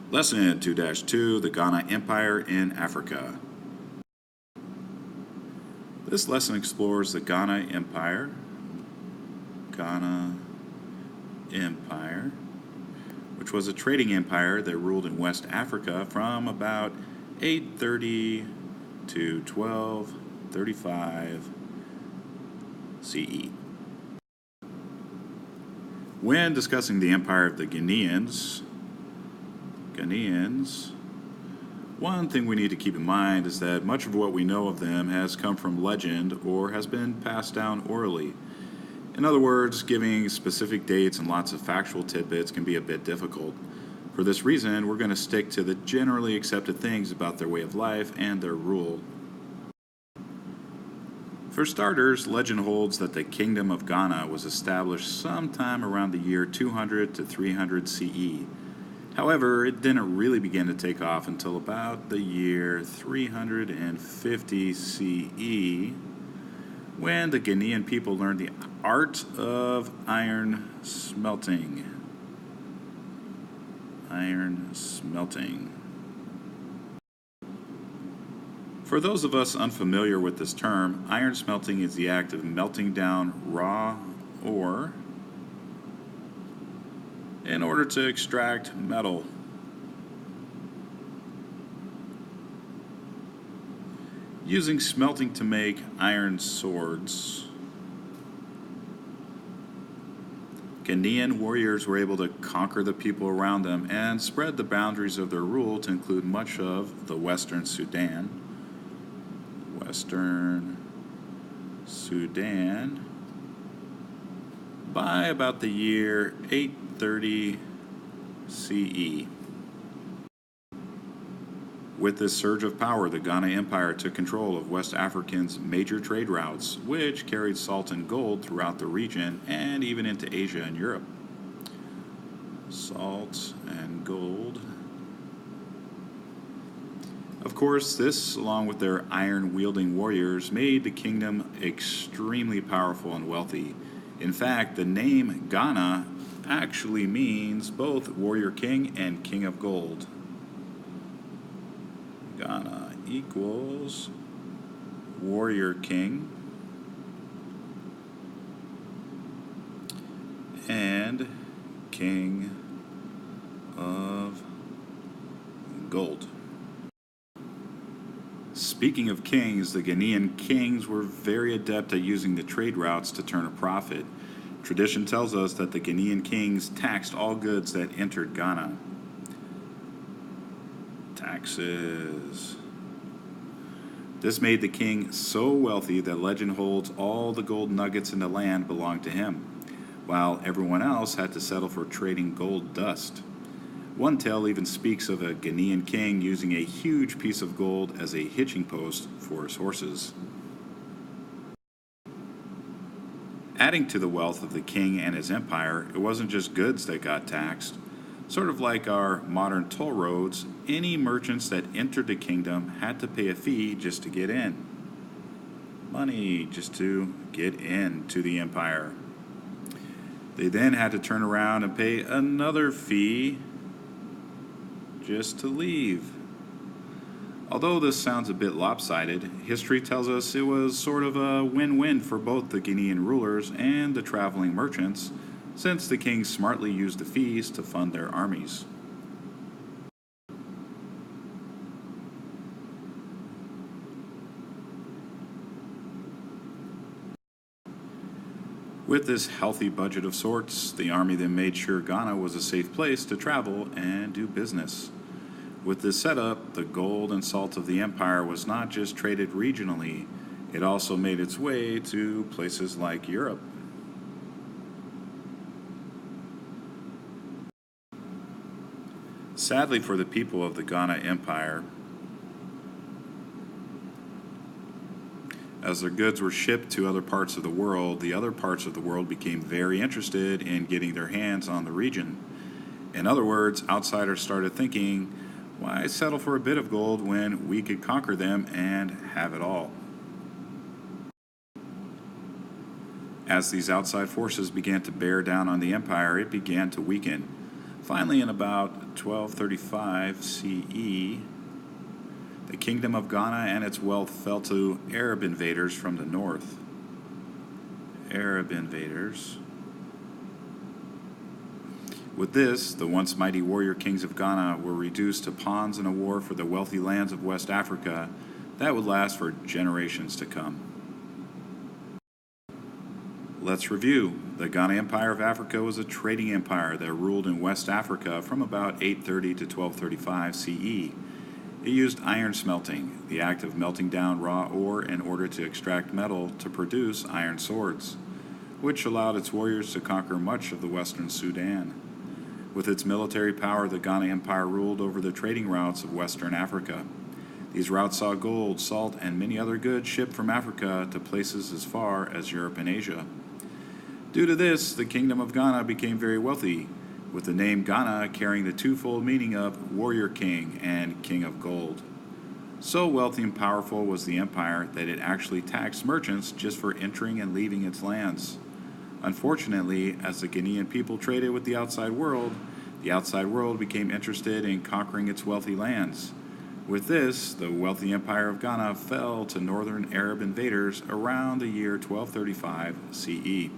Lesson 2-2, the Ghana Empire in Africa. This lesson explores the Ghana Empire, which was a trading empire that ruled in West Africa from about 830 to 1235 CE. When discussing the empire of the Ghanaians, one thing we need to keep in mind is that much of what we know of them has come from legend or has been passed down orally. In other words, giving specific dates and lots of factual tidbits can be a bit difficult. For this reason, we're going to stick to the generally accepted things about their way of life and their rule. For starters, legend holds that the Kingdom of Ghana was established sometime around the year 200 to 300 CE. However, it didn't really begin to take off until about the year 350 CE, when the Ghanaian people learned the art of iron smelting. For those of us unfamiliar with this term, iron smelting is the act of melting down raw ore in order to extract metal. Using smelting to make iron swords, Ghanaian warriors were able to conquer the people around them and spread the boundaries of their rule to include much of the Western Sudan by about the year 830 CE. With this surge of power, the Ghana Empire took control of West Africa's major trade routes, which carried salt and gold throughout the region and even into Asia and Europe. Salt and gold. Of course, this, along with their iron-wielding warriors, made the kingdom extremely powerful and wealthy. In fact, the name Ghana actually means both warrior king and king of gold. Ghana equals warrior king and king of gold. Speaking of kings, the Ghanaian kings were very adept at using the trade routes to turn a profit. Tradition tells us that the Ghanaian kings taxed all goods that entered Ghana. Taxes. This made the king so wealthy that legend holds all the gold nuggets in the land belonged to him, while everyone else had to settle for trading gold dust. One tale even speaks of a Ghanaian king using a huge piece of gold as a hitching post for his horses. Adding to the wealth of the king and his empire, it wasn't just goods that got taxed. Sort of like our modern toll roads, any merchants that entered the kingdom had to pay a fee just to get in. Money just to get into the empire. They then had to turn around and pay another fee just to leave. Although this sounds a bit lopsided, history tells us it was sort of a win-win for both the Ghanaian rulers and the traveling merchants, since the kings smartly used the fees to fund their armies. With this healthy budget of sorts, the army then made sure Ghana was a safe place to travel and do business. With this setup, the gold and salt of the empire was not just traded regionally, it also made its way to places like Europe. Sadly for the people of the Ghana Empire, as their goods were shipped to other parts of the world, the other parts of the world became very interested in getting their hands on the region. In other words, outsiders started thinking, why settle for a bit of gold when we could conquer them and have it all? As these outside forces began to bear down on the empire, it began to weaken. Finally, in about 1235 CE, the kingdom of Ghana and its wealth fell to Arab invaders from the north. Arab invaders. With this, the once mighty warrior kings of Ghana were reduced to pawns in a war for the wealthy lands of West Africa that would last for generations to come. Let's review. The Ghana Empire of Africa was a trading empire that ruled in West Africa from about 830 to 1235 CE. It used iron smelting, the act of melting down raw ore in order to extract metal to produce iron swords, which allowed its warriors to conquer much of the western Sudan. With its military power, the Ghana Empire ruled over the trading routes of western Africa. These routes saw gold, salt, and many other goods shipped from Africa to places as far as Europe and Asia. Due to this, the Kingdom of Ghana became very wealthy, with the name Ghana carrying the twofold meaning of warrior king and king of gold. So wealthy and powerful was the empire that it actually taxed merchants just for entering and leaving its lands. Unfortunately, as the Ghanaian people traded with the outside world became interested in conquering its wealthy lands. With this, the wealthy empire of Ghana fell to northern Arab invaders around the year 1235 CE.